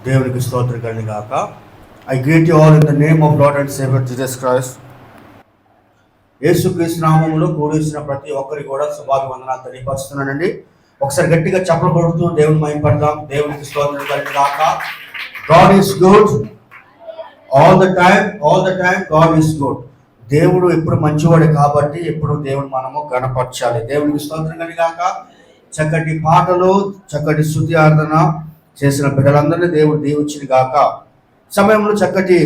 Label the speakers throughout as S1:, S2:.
S1: దేవునికి స్తోత్రం కలిగి గాక. I greet you all in the name of lord and saviour Jesus Christ. యేసుక్రీస్తు నామములో కూడిసిన ప్రతి ఒక్కరికి కూడా శుభాభివందనాలు తెలియపరుస్తున్నానండి. ఒకసారి గట్టిగా చప్పలు కొడుతూ దేవుని మహిమపడదాం. దేవునికి స్తోత్రం కలిగి గాక. God is good all the time God is good. దేవుడు ఎప్పుడు మంచివాడు కాబట్టి ఎప్పుడు దేవుని మనము గణపరచాలి. దేవునికి స్తోత్రం కలిగి గాక. చక్కటి పాటలు, చక్కటి స్తుతి ఆరాధన చేసిన బిడ్డలందరినీ దేవుడు దీవించిన గాక. సమయంలో చక్కటి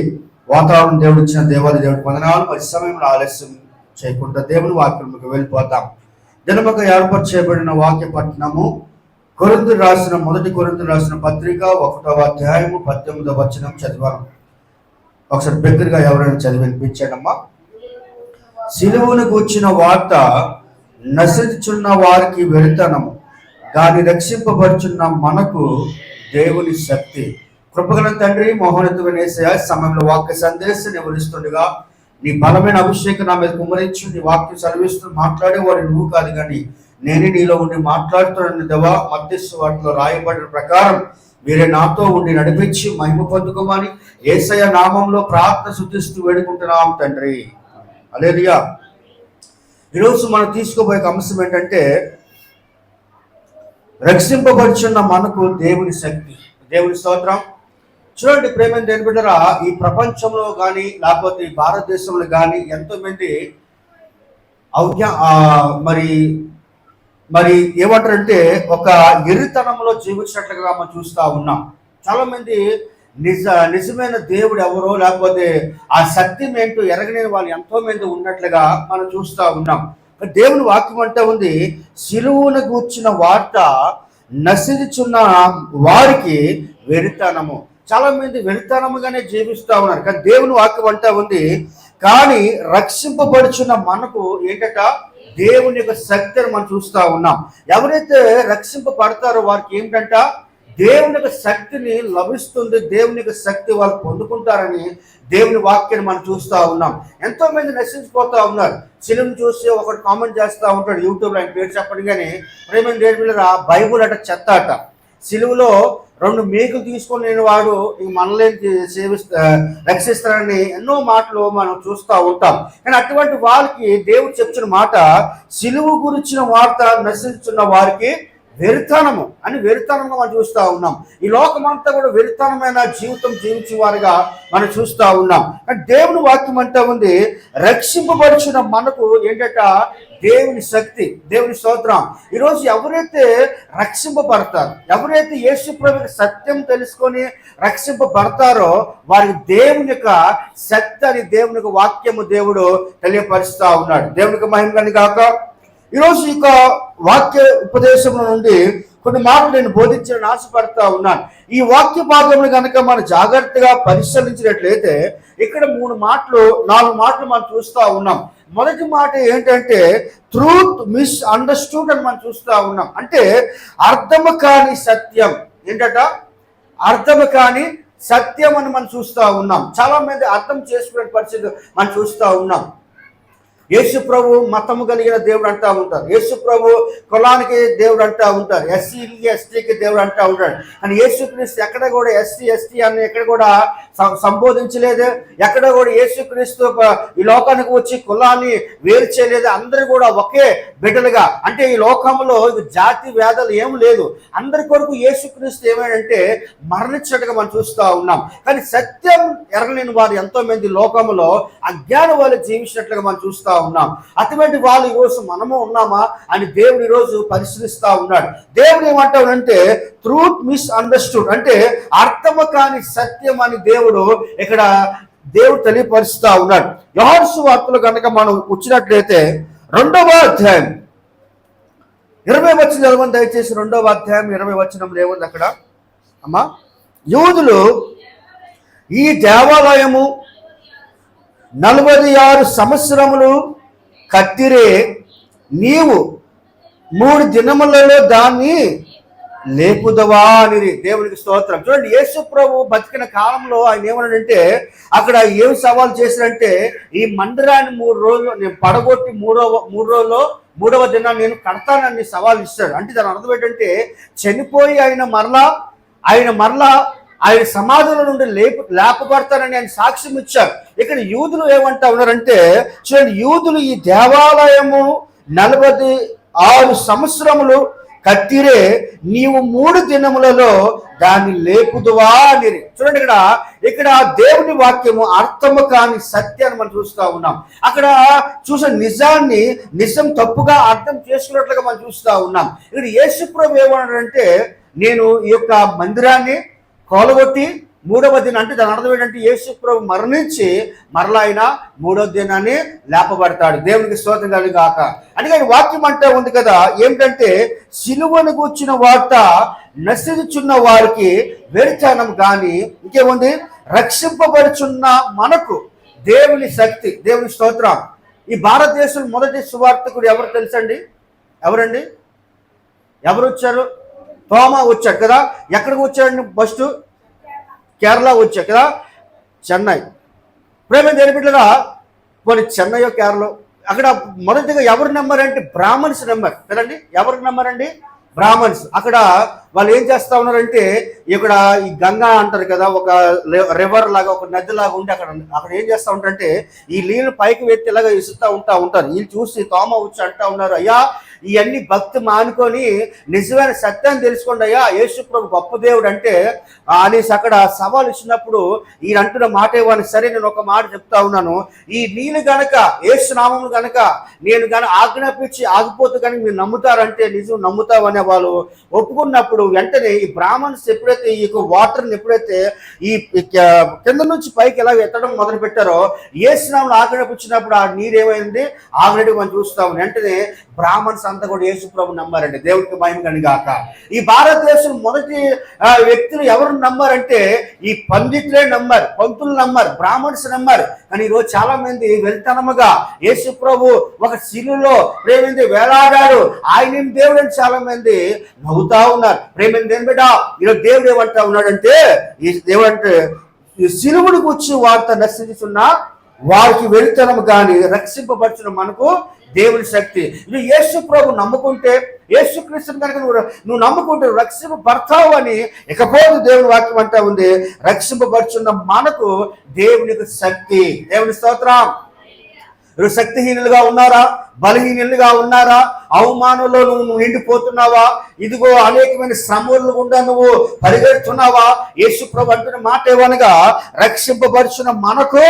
S1: వాతావరణం దేవుడు ఇచ్చిన దేవాలయ దేవుడికి వందనాలు. మరి సమయంలో ఆలస్యం చేయకుండా దేవుని వాక్యంలోకి వెళ్ళిపోతాం. దినముగా ఏర్పరచేయబడిన వాక్య పట్టణము మొదటి కొరింథీయులకు రాసిన పత్రిక 1వ అధ్యాయము 18వ వచనం చదివాను. ఒకసారి దగ్గరగా ఎవరైనా చదివి వినిపించాడమ్మా. సిలువను గూర్చిన వార్త నశించుచున్న వారికి వెళుతనము, దాన్ని రక్షింపబడుచున్న మనకు దేవుని శక్తి. కృపగల తండ్రి, మహోన్నతుడైన యేసయ్యా, సమయంలో వాక్య సందేశం వివరిస్తుండగా నీ బలమైన అభిషేకం నా మీద కుమ్మరించు. నీ వాక్యం సెలవిస్తూ మాట్లాడేవాడు నువ్వు కాదు కానీ నేనే నీలో ఉండి మాట్లాడుతున్నాను దేవా. మత్తయి వాటిలో రాయబడిన ప్రకారం మీరే నాతో ఉండి నడిపించి మహిమ పొందుకోమని యేసయ్య నామంలో ప్రార్థన శుద్ధిస్తూ వేడుకుంటున్నాం తండ్రి. హల్లెలూయా. ఈరోజు మనం తీసుకోబోయే అంశం ఏంటంటే రక్షింపబడుచున్న మనకు దేవుని శక్తి. దేవుని స్తోత్రం. చూడండి ప్రేమ దేని బిడ్డరా, ఈ ప్రపంచంలో కానీ లేకపోతే ఈ భారతదేశంలో కానీ ఎంతోమంది మరి ఏమంటారంటే ఒక ఎర్రితనంలో జీవించినట్లుగా మనం చూస్తూ ఉన్నాం. చాలామంది నిజమైన దేవుడు ఎవరో లేకపోతే ఆ సత్యం ఏంటో ఎరగని వాళ్ళు ఎంతో మంది ఉన్నట్లుగా మనం చూస్తూ ఉన్నాం. దేవుని వాక్యం అంటే ఉంది, సిలువను గూర్చిన వార్త నశించుచున్న వారికి వెరితనము. చాలా మంది వెరితనముగానే జీవిస్తూ ఉన్నారు. కానీ దేవుని వాక్యం అంటే ఉంది, కానీ రక్షింపబడుచున్న మనకు ఏంటట దేవుని యొక్క శక్తిని మనం చూస్తూ ఉన్నాం. ఎవరైతే రక్షింపబడతారో వారికి ఏంటంట దేవుని యొక్క శక్తిని లభిస్తుంది. దేవుని యొక్క శక్తి వాళ్ళు పొందుకుంటారని దేవుని వాక్యాన్ని మనం చూస్తూ ఉన్నాం. ఎంతో మంది నశించిపోతూ ఉన్నారు. సినిమా చూసి ఒకటి కామెంట్ చేస్తూ ఉంటాడు యూట్యూబ్లో, ఆయన పేరు చెప్పండి కానీ ప్రేమ దేవుళ్ళ బైబుల్ అట చెత్త అట. సిలువలో 2 మేకులు తీసుకొని నేను వాడు మనల్ని రక్షిస్తారని ఎన్నో మాటలు మనం చూస్తూ ఉంటాం. కానీ అటువంటి వాళ్ళకి దేవుడు చెప్తున్న మాట, సిలువ గురించిన వార్త నశించున్న వారికి వెరితనము అని వెరితనంగా మనం చూస్తూ ఉన్నాం. ఈ లోకమంతా కూడా వెరితనమైన జీవితం జీవించే వారిగా మనం చూస్తూ ఉన్నాం. కానీ దేవుని వాక్యం అంటే ఉంది, రక్షింపబడుచున్న మనకు ఏంటంట దేవుని శక్తి. దేవుని స్తోత్రం. ఈరోజు ఎవరైతే రక్షింపబడతారో, ఎవరైతే యేసు ప్రభువుకి సత్యం తెలుసుకొని రక్షింపబడతారో వారికి దేవుని యొక్క శక్తి అని దేవుని యొక్క వాక్యము దేవుడు తెలియపరుస్తూ ఉన్నాడు. దేవునికి మహిమ గాక. ఈరోజు ఇక వాక్య ఉపదేశం నుండి కొన్ని మాటలు నేను బోధించాలని ఆశపడతా ఉన్నాను. ఈ వాక్య భాగంలో కనుక మనం జాగ్రత్తగా పరిశీలించినట్లయితే ఇక్కడ 4 మాటలు మనం చూస్తూ ఉన్నాం. మొదటి మాట ఏంటంటే ట్రూత్ మిస్ అండర్స్టూడ్ అని మనం చూస్తూ ఉన్నాం. అంటే అర్థము కాని సత్యం. ఏంటట అర్థము కాని సత్యం అని మనం చూస్తూ ఉన్నాం. చాలా మంది అర్థం చేసుకునే పరిస్థితి మనం చూస్తూ ఉన్నాం. యేసు ప్రభు మతము కలిగిన దేవుడు అంటూ ఉంటారు. యేసు ప్రభు కులానికి దేవుడు అంటూ ఉంటారు. ఎస్సీకి ఎస్టీకి దేవుడు అంటూ ఉంటాడు. కానీ యేసుక్రీస్తు ఎక్కడ కూడా ఎస్సీ ఎస్టీ అని ఎక్కడ కూడా సంబోధించలేదు. ఎక్కడ కూడా యేసుక్రీస్తు ఈ లోకానికి వచ్చి కులాన్ని వేరు చేయలేదు. అందరూ కూడా ఒకే బిడ్డలుగా, అంటే ఈ లోకంలో జాతి వేదాలు ఏం లేదు. అందరి కొరకు యేసుక్రీస్తు ఏమైందంటే మరణించినట్టుగా మనం చూస్తూ ఉన్నాం. కానీ సత్యం ఎరగలేని వారు ఎంతో మంది లోకంలో అజ్ఞాన వాళ్ళు జీవించినట్లుగా మనం చూస్తూ ఉన్నాం. అటువంటి వాళ్ళు ఈరోజు మనము ఉన్నామా అని దేవుడు ఈరోజు పరిశీలిస్తూ ఉన్నాడు. దేవుడు ఏమంటాడంటే ట్రూత్ మిస్ అండర్స్టూడ్, అంటే అర్థము కాని సత్యం అని దేవుడు ఇక్కడ తెలియపరుస్తూ ఉన్నాడు. యోహాను సువార్తలో కనుక మనం వచ్చినట్లయితే 2వ అధ్యాయం 20 వచనం చదవండి దయచేసి. 2వ అధ్యాయం 20 వచనంలో ఏముంది అక్కడ అమ్మా? యూదులు ఈ దేవాలయము 46 సంవత్సరములు కట్టిరే, నీవు 3 దినములలో దాన్ని లేపుదవా అని. దేవునికి స్తోత్రం. చూడండి, యేసు ప్రభు బతికిన కాలంలో ఆయన ఏమన్నాడంటే అక్కడ ఏం సవాల్ చేశారంటే ఈ మందిరాన్ని 3 రోజులు నేను పడగొట్టి మూడు రోజుల్లో 3వ దినాన్ని నేను కడతానని సవాల్ ఇస్తాడు. అంటే దాని అర్థం ఏంటంటే చనిపోయి ఆయన మరలా ఆయన సమాధుల నుండి లేపబడతానని ఆయన సాక్ష్యం ఇచ్చారు. ఇక్కడ యూదులు ఏమంటా ఉన్నారంటే, చూడండి, యూదులు ఈ దేవాలయము 46 సంవత్సరములు కట్టిరే, నీవు 3 దినములలో దాన్ని లేపుదువా అని. చూడండి, ఇక్కడ దేవుని వాక్యము అర్థము కాని సత్యాన్ని మనం చూస్తూ ఉన్నాం. అక్కడ చూసే నిజం తప్పుగా అర్థం చేసుకున్నట్లుగా మనం చూస్తూ ఉన్నాం. ఇక్కడ యేసు ప్రభు ఏమన్నాడంటే, నేను ఈ యొక్క మందిరాన్ని కోలగొట్టి 3వ దినం, అంటే దాని అర్థం ఏంటంటే యేసు ప్రభు మరణించి మరలా ఆయన 3వ దినాన్ని లేపబడతాడు. దేవునికి స్తోత్రం కలుగాక. అందుకని వాక్యం అంటే ఉంది కదా, ఏమిటంటే సిలువను కూర్చున్న వార్త నశించున్న వారికి వెరితనం కానీ ఇంకేముంది, రక్షింపబడుచున్న మనకు దేవుని శక్తి. దేవుని స్తోత్రం. ఈ భారతదేశం మొదటి సువార్తకుడు ఎవరు తెలుసండి? ఎవరండి? ఎవరు వచ్చారు? తోమా వచ్చాడు కదా. ఎక్కడికి వచ్చాడండి? ఫస్ట్ కేరళ వచ్చాడు కదా, చెన్నై. ప్రేమ జరిపిట్లుగా కొన్ని చెన్నైయో కేరళ, అక్కడ మొదటిగా ఎవరు నెంబర్ అంటే బ్రాహ్మణ్స్ నెంబర్ కదండి. ఎవరికి నెంబర్ అండి? బ్రాహ్మణ్స్. అక్కడ వాళ్ళు ఏం చేస్తా ఉన్నారంటే, ఇక్కడ ఈ గంగా అంటారు కదా, ఒక రివర్ లాగా, ఒక నది లాగా ఉండి అక్కడ ఏం చేస్తూ ఉంటారంటే, ఈ నీళ్ళు పైకి వెత్తి ఇలాగ ఇసుతా ఉంటారు. వీళ్ళు చూసి తోమ వచ్చి అంటా ఉన్నారు, అయ్యా ఇవన్నీ భక్తి మానుకొని నిజమైన సత్యాన్ని తెలుసుకోండి అయ్యా, యేసు ప్రభు గొప్ప దేవుడు అంటే అనేసి అక్కడ సవాల్ ఇచ్చినప్పుడు ఈయన అంటున్న మాట ఇవ్వని. సరే, నేను ఒక మాట చెప్తా ఉన్నాను, ఈ నీళ్ళు గనక యేసు నామములు గనక నేను గనక ఆజ్ఞాపించి ఆగిపోతే కనుక మీరు నమ్ముతారంటే, నిజం నమ్ముతామనే వాళ్ళు ఒప్పుకున్నప్పుడు వెంటనే ఈ బ్రాహ్మణ్స్ ఎప్పుడైతే ఈ వాటర్ని ఎప్పుడైతే ఈ కింద నుంచి పైకి ఎలా ఎత్తడం మొదలు పెట్టారో, యేసు నామములు ఆజ్ఞాపించినప్పుడు ఆ నీరు ఏమైంది? ఆల్రెడీ మనం చూస్తాం. వెంటనే బ్రాహ్మణ్స్ అంతా కూడా యేసు ప్రభు నమ్మారండి. దేవుడికి మహిమ కలుగాక. ఈ భారతదేశం మొదటి వ్యక్తులు ఎవరు నమ్మారంటే, ఈ పండితులే నమ్మారు, పంతులు నమ్మారు, బ్రాహ్మణ్స్ నమ్మారు. కానీ ఈరోజు చాలా మంది వెళ్తనముగా యేసు ప్రభు ఒక శిలువలో ప్రేమింది వేలాడాడు, ఆయన దేవుడు అని చాలా మంది నవ్వుతా ఉన్నారు. ప్రేమింది దేని బిడ్డ, ఈరోజు దేవుడు ఏమంటా ఉన్నాడంటే, ఈ దేవుడు అంటే ఈ శిలువుని కూర్చి వార్త నశించుతున్న వారికి వెళ్తనము కానీ రక్షింపబడుచున్న మనకు దేవుని శక్తి. నువ్వు యేసు ప్రభు నమ్ముకుంటే, యేసు క్రీస్తుని కనుక నువ్వు నమ్ముకుంటే రక్షింపబడతావు అని ఇకపోతే దేవుని వాక్యం అంటా ఉంది. రక్షింపబడుచున్న మనకు దేవునికి శక్తి. దేవుని స్తోత్రం. నువ్వు శక్తిహీనులుగా ఉన్నారా? బలహీనులుగా ఉన్నారా? అవమానంలో నువ్వు నిండిపోతున్నావా? ఇదిగో అనేకమైన శ్రమలు గుండా నువ్వు పరిగెడుతున్నావా? యేసు ప్రభు అంటున్న మాట ఏమనగా, రక్షింపబడుచున్న మనకు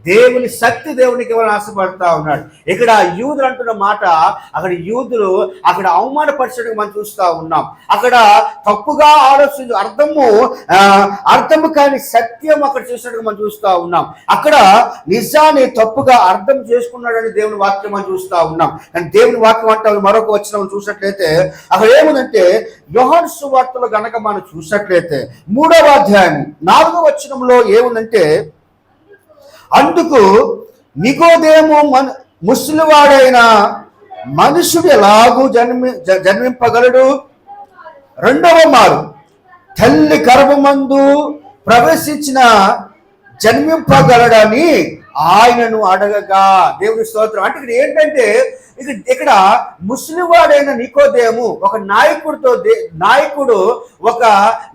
S1: దేవుని శక్తి దేవునికి ఎవరు ఆశపడతా ఉన్నాడు. ఇక్కడ యూదులు అంటున్న మాట, అక్కడ యూదులు అక్కడ అవమానపరచడం మనం చూస్తూ ఉన్నాం. అక్కడ తప్పుగా ఆలోచించు అర్థము కాని సత్యం అక్కడ చేసినట్టుగా మనం చూస్తూ ఉన్నాం. అక్కడ నిజాన్ని తప్పుగా అర్థం చేసుకున్నాడని దేవుని వాక్యం మనం చూస్తూ ఉన్నాం. కానీ దేవుని వాక్యం అంటే మరొక వచనం చూసినట్లయితే అక్కడ ఏముందంటే, యోహాను సువార్తలో గనక మనం చూసినట్లయితే 3వ అధ్యాయం 4వ వచనంలో ఏముందంటే, అందుకు నికోదేము ముసలివాడైన మనుషుడు ఎలాగూ జన్మింపగలడు? 2వ మారు తల్లి గర్భమందు ప్రవేశించిన జన్మింపగలడని ఆయనను అడగగా. దేవుని స్తోత్రం. అంటే ఇక్కడ ఏంటంటే, ఇక్కడ ముసలివాడైన నికోదేము ఒక నాయకుడు ఒక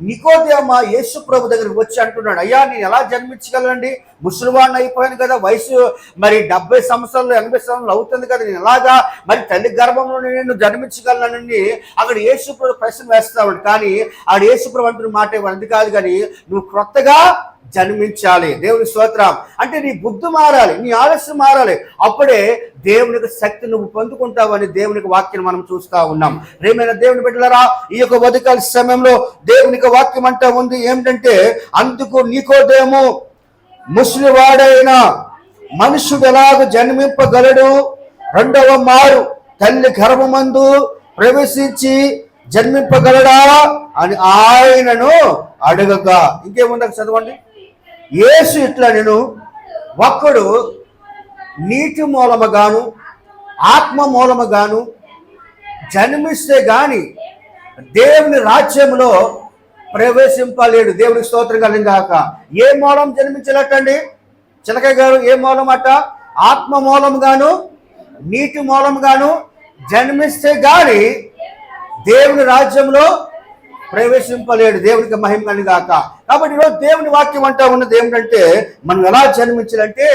S1: నికోదేమ యేసు ప్రభు దగ్గరికి వచ్చి అంటున్నాడు, అయ్యా నేను ఎలా జన్మించగలనండి? ముసలివాడిని అయిపోయాను కదా, వయసు మరి 70 సంవత్సరాలు 80 సంవత్సరాలు అవుతుంది కదా, నేను ఎలాగా మరి తల్లి గర్భంలో నేను జన్మించగలనని అక్కడ యేసు ప్రభు ప్రశ్న వేస్తాడు. కానీ ఆడ యేసు ప్రభు అంటున్న మాట అది కాదు, కానీ నువ్వు క్రొత్తగా జన్మించాలి. దేవుని స్తోత్రం. అంటే నీ బుద్ధి మారాలి, నీ ఆలస్యం మారాలి, అప్పుడే దేవునికి శక్తి నువ్వు పొందుకుంటావని దేవునికి వాక్యం మనం చూస్తూ ఉన్నాం. ప్రియమైన దేవుని బిడ్డలారా, ఈ యొక్క ఉదయకాల సమయంలో దేవునికి వాక్యం అంటా ఉంది ఏమిటంటే, అందుకు నికోదేము ముసలివాడైన మనుషుడు ఎలాగ జన్మింపగలడు? 2వ మారు తల్లి గర్భమందు ప్రవేశించి జన్మింపగలడా అని ఆయనను అడగగా. ఇంకేముండక చదవండి. యేసు ఇట్లా, నేను ఒక్కడు నీటి మూలముగాను ఆత్మ మూలముగాను జన్మిస్తే గాని దేవుని రాజ్యంలో ప్రవేశింపలేడు. దేవునికి స్తోత్రం కలిగాక. ఏ మూలం జన్మించలేటండి చిలకయ్య గారు? ఏ మూలం అట? ఆత్మ మూలముగాను నీటి మూలముగాను జన్మిస్తే గాని దేవుని రాజ్యంలో ప్రవేశింపలేడు. దేవునికి మహిమ కలుగును గాక. కాబట్టి ఈరోజు దేవుని వాక్యం అంటా ఉన్నది ఏమిటంటే, మనం ఎలా జన్మించాలంటే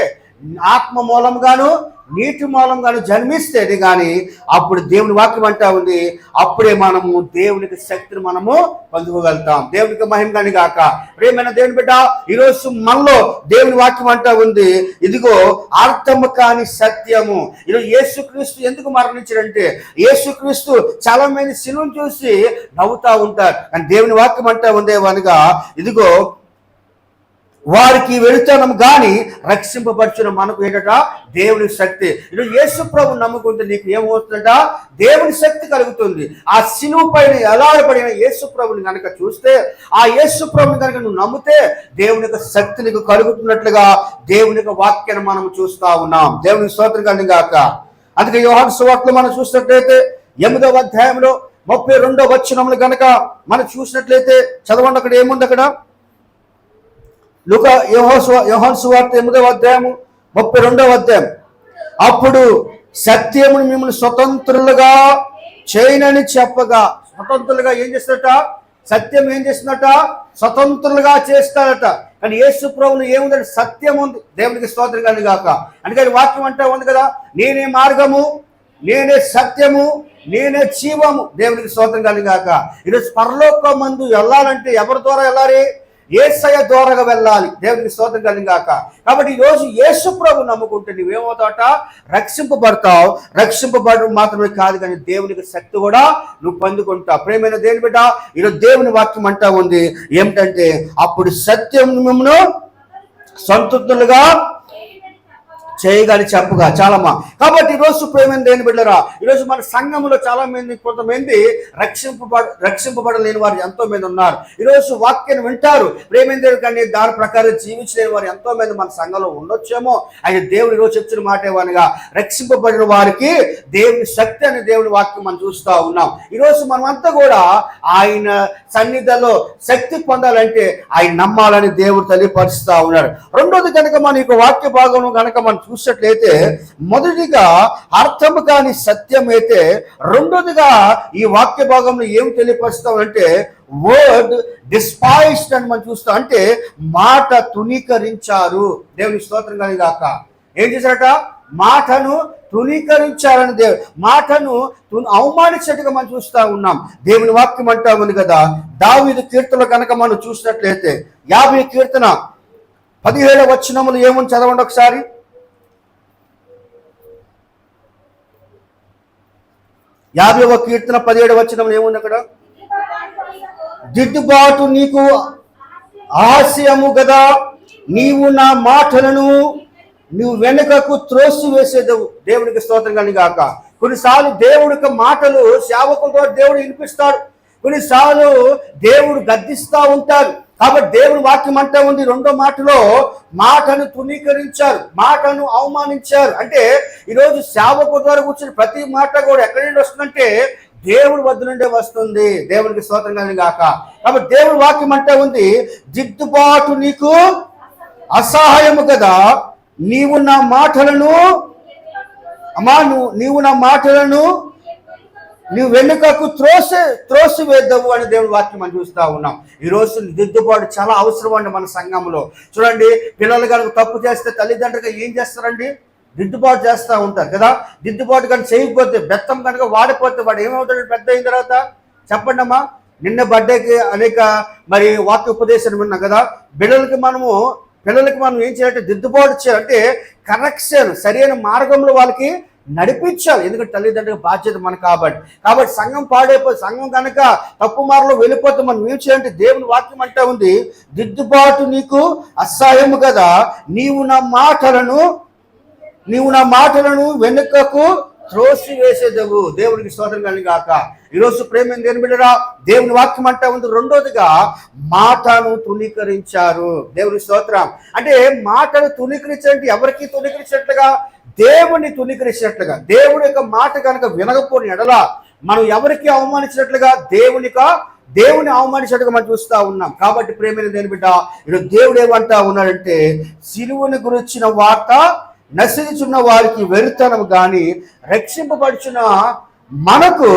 S1: ఆత్మ మూలంగాను నీటి మూలంగాను జన్మిస్తేనే కానీ అప్పుడు దేవుని వాక్యం అంటా ఉంది, అప్పుడే మనము దేవునికి శక్తిని మనము పొందుకోగలుగుతాం. దేవునికి మహిమ కలుగును గాక. ప్రియమైన దేవుని బిడ్డ, ఈరోజు మనలో దేవుని వాక్యం అంటా ఉంది, ఇదిగో అర్థము కాని సత్యము. ఈరోజు యేసుక్రీస్తు ఎందుకు మరణించాడంటే, యేసుక్రీస్తు చాలా మంది సిలువను చూసి నవ్వుతా ఉంటారు, కానీ దేవుని వాక్యం అంటా ఉందేవనగా ఇదిగో వారికి వెళుతానం కానీ రక్షింపబడుచున్న మనకు ఏంటట దేవుని శక్తి. ఈరోజు యేసు ప్రభు నమ్ముకుంటే నీకు ఏమవుతుందట, దేవుని శక్తి కలుగుతుంది. ఆ సిలువ పైన ఎలాడబడిన యేసు ప్రభుని కనుక చూస్తే, ఆ యేసు ప్రభుని కనుక నువ్వు నమ్మితే దేవుని యొక్క శక్తి నీకు కలుగుతున్నట్లుగా దేవుని యొక్క వాక్యాన్ని మనం చూస్తా ఉన్నాం. దేవునికి స్తోత్రం కలుగును గాక. అందుకే యోహాను సువార్తలో మనం చూసినట్లయితే 8వ అధ్యాయంలో 32వ వచనములు కనుక మనం చూసినట్లయితే చదవండి. అక్కడ ఏముంది? అక్కడ యోహాను సువార్త 8వ అధ్యాయము 32వ అధ్యాయం. అప్పుడు సత్యమును మిమ్మల్ని స్వతంత్రులుగా చేయనని చెప్పగా, స్వతంత్రులుగా ఏం చేస్తారట? సత్యం ఏం చేస్తున్నట? స్వతంత్రులుగా చేస్తారట. కానీ యేసు ప్రభువులో ఏముందంటే సత్యం ఉంది. దేవునికి స్తోత్రం కలుగును గాక. అందుకని వాక్యం అంటే ఉంది కదా, నేనే మార్గము, నేనే సత్యము, నేనే జీవము. దేవునికి స్తోత్రం కలుగును గాక. ఈరోజు పరలోకమందు వెళ్ళాలంటే ఎవరి ద్వారా వెళ్ళాలి? యేసయ్య ద్వారాగా వెళ్ళాలి. దేవునికి స్తోత్రం కలుగును గాక. కాబట్టి ఈరోజు యేసు ప్రభు నమ్ముకుంటే నువ్వేమవుతావట? రక్షింపబడతావు. రక్షింపబడడం మాత్రమే కాదు, కానీ దేవునికి శక్తి కూడా నువ్వు పొందుకుంటావు. ప్రేమైన దేవుని బిడ్డ, ఈరోజు దేవుని వాక్యం అంటా ఉంది ఏమిటంటే, అప్పుడు సత్యం మిమ్మల్ని సంతుష్టులుగా చేయగాని చెప్పగా. చాలమ్మా. కాబట్టి ఈరోజు ప్రేమైన దేవుని బిడ్డలారా, ఈరోజు మన సంఘంలో చాలా మంది, కొంతమంది రక్షింపబడలేని వారు ఎంతో మంది ఉన్నారు. ఈరోజు వాక్యాన్ని వింటారు ప్రేమైన దేవుడు, కానీ దాని ప్రకారం జీవించలేని వారు ఎంతో మంది మన సంఘంలో ఉండొచ్చేమో. అయితే దేవుడు ఈరోజు చెప్తున్న మాట ఏమనగా, రక్షింపబడిన వారికి దేవుని శక్తి అనే దేవుని వాక్యం మనం చూస్తూ ఉన్నాం. ఈరోజు మనమంతా కూడా ఆయన సన్నిధిలో శక్తి పొందాలంటే ఆయన నమ్మాలని దేవుడు తెలియపరుస్తూ ఉన్నాడు. రెండోది కనుక మన ఈ వాక్య భాగం కనుక మనం చూసినట్లయితే, మొదటిగా అర్థము కాని సత్యం అయితే, రెండోదిగా ఈ వాక్య భాగంలో ఏం తెలియపరుస్తామంటే వర్డ్ డిస్పైస్డ్ అని మనం చూస్తాం. అంటే మాట తునీకరించారు. దేవుని స్తోత్రం కలుగును గాక. ఏం చేశారట? మాటను తునీకరించాలని, మాటను అవమానించినట్టుగా మనం చూస్తూ ఉన్నాం. దేవుని వాక్యం అంటా ఉంది కదా, దావీదు కీర్తనలు కనుక మనం చూసినట్లయితే 50వ కీర్తన 17వ వచనములు ఏమని చదవండి ఒకసారి. 50వ కీర్తన 17వ వచనం ఏముంది అక్కడ? దిద్దుబాటు నీకు ఆశయము గదా, నీవు నా మాటలను నువ్వు వెనుకకు త్రోసి వేసేదవు. దేవునికి స్తోత్రం కలుగును గాక. కొన్నిసార్లు దేవుడికి మాటలు సేవకులతో దేవుడు వినిపిస్తాడు, కొన్నిసార్లు దేవుడు గద్దిస్తూ ఉంటారు. కాబట్టి దేవుని వాక్యం అంటా ఉంది రెండో మాటలో, మాటను తునీకరించారు, మాటను అవమానించారు. అంటే ఈరోజు సేవకుల ద్వారా కూర్చుని ప్రతి మాట కూడా ఎక్కడి నుండి వస్తుందంటే దేవుడి వద్ద నుండే వస్తుంది. దేవునికి స్తోత్రం కలుగును గాక. కాబట్టి దేవుని వాక్యం అంటా ఉంది, దిద్దుబాటు నీకు అసహాయము కదా, నీవు నా మాటలను నీవు నా మాటలను నువ్వు వెనుకకు త్రోసి వేద్దావు అని దేవుని వాక్యం మనం చూస్తూ ఉన్నాం. ఈరోజు దిద్దుబాటు చాలా అవసరం అండి మన సంఘంలో. చూడండి, పిల్లలు కనుక తప్పు చేస్తే తల్లిదండ్రులుగా ఏం చేస్తారండి? దిద్దుబాటు చేస్తూ ఉంటారు కదా. దిద్దుబాటు కనుక చేయకపోతే, బెత్తం కనుక వాడిపోతే వాడు ఏమవుతాడు పెద్ద అయిన తర్వాత? చెప్పండి అమ్మా. నిన్న బర్త్డేకి అనేక మరి వాక్య ఉపదేశాలు విన్నాం కదా. పిల్లలకి మనం ఏం చేయాలంటే దిద్దుబాటు చేయాలంటే కరెక్షన్, సరైన మార్గంలో వాళ్ళకి నడిపించాలి. ఎందుకంటే తల్లిదండ్రుల బాధ్యత మనకు. కాబట్టి సంఘం పాడైపోయి, సంఘం కనుక తప్పు మార్గంలో వెళ్ళిపోతే మనం ఏం చేయాలంటే దేవుని వాక్యం అంటా ఉంది, దిద్దుబాటు నీకు అసహాయము కదా, నీవు నా మాటలను వెనుకకు త్రోసి వేసేదవు. దేవునికి స్తోత్రం కలుగును గాక. ఈరోజు ప్రేమ దేని బిడ్డరా, దేవుని వాక్యం అంటా ఉంది రెండోదిగా మాటను తునీకరించారు. దేవుని స్తోత్రం. అంటే మాటను తునీకరించాలంటే ఎవరికి తునీకరించినట్లుగా? దేవుని తునీకరించినట్లుగా. దేవుని యొక్క మాట కనుక వినకపోని ఎడల మనం ఎవరికి అవమానించినట్లుగా? దేవుని అవమానించినట్టుగా మనం చూస్తూ ఉన్నాం. కాబట్టి ప్రేమైన దేని బిడ్డ, ఈరోజు దేవుడు ఏమంటా ఉన్నాడంటే, సిలువను గురించిన వార్త నశించున్న వారికి వెరుతనం కానీ రక్షింపబడుచున్న మనకు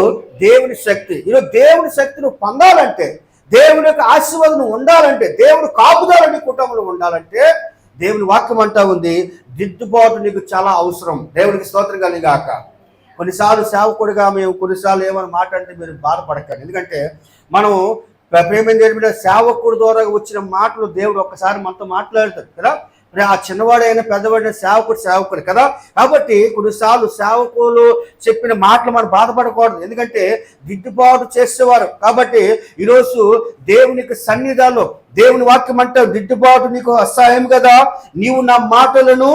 S1: దేవుని శక్తి. ఈరోజు దేవుని శక్తిని పొందాలంటే, దేవుని యొక్క ఆశీర్వాదం ఉండాలంటే, దేవుడు కాపుదల నీ కుటుంబంలో ఉండాలంటే దేవుని వాక్యం అంటా ఉంది, దిద్దుబాటు నీకు చాలా అవసరం. దేవునికి స్తోత్రం కలిగాక. కొన్నిసార్లు సేవకుడిగా మేము కొన్నిసార్లు ఏమైనా మాట్లాడితే మీరు బాధపడకండి. ఎందుకంటే మనం ప్రేమ సేవకుడి ద్వారా వచ్చిన మాటలు దేవుడు ఒక్కసారి మనతో మాట్లాడతాడు కదా. ఆ చిన్నవాడైనా పెద్దవాడైనా సేవకుడు కదా. కాబట్టి కొన్నిసార్లు సేవకులు చెప్పిన మాటలు మనం బాధపడకూడదు, ఎందుకంటే దిద్దుబాటు చేసేవారు. కాబట్టి ఈరోజు దేవునికి సన్నిధానంలో దేవుని వాక్యం అంటే దిద్దుబాటు నీకు అసహాయం కదా, నీవు నా మాటలను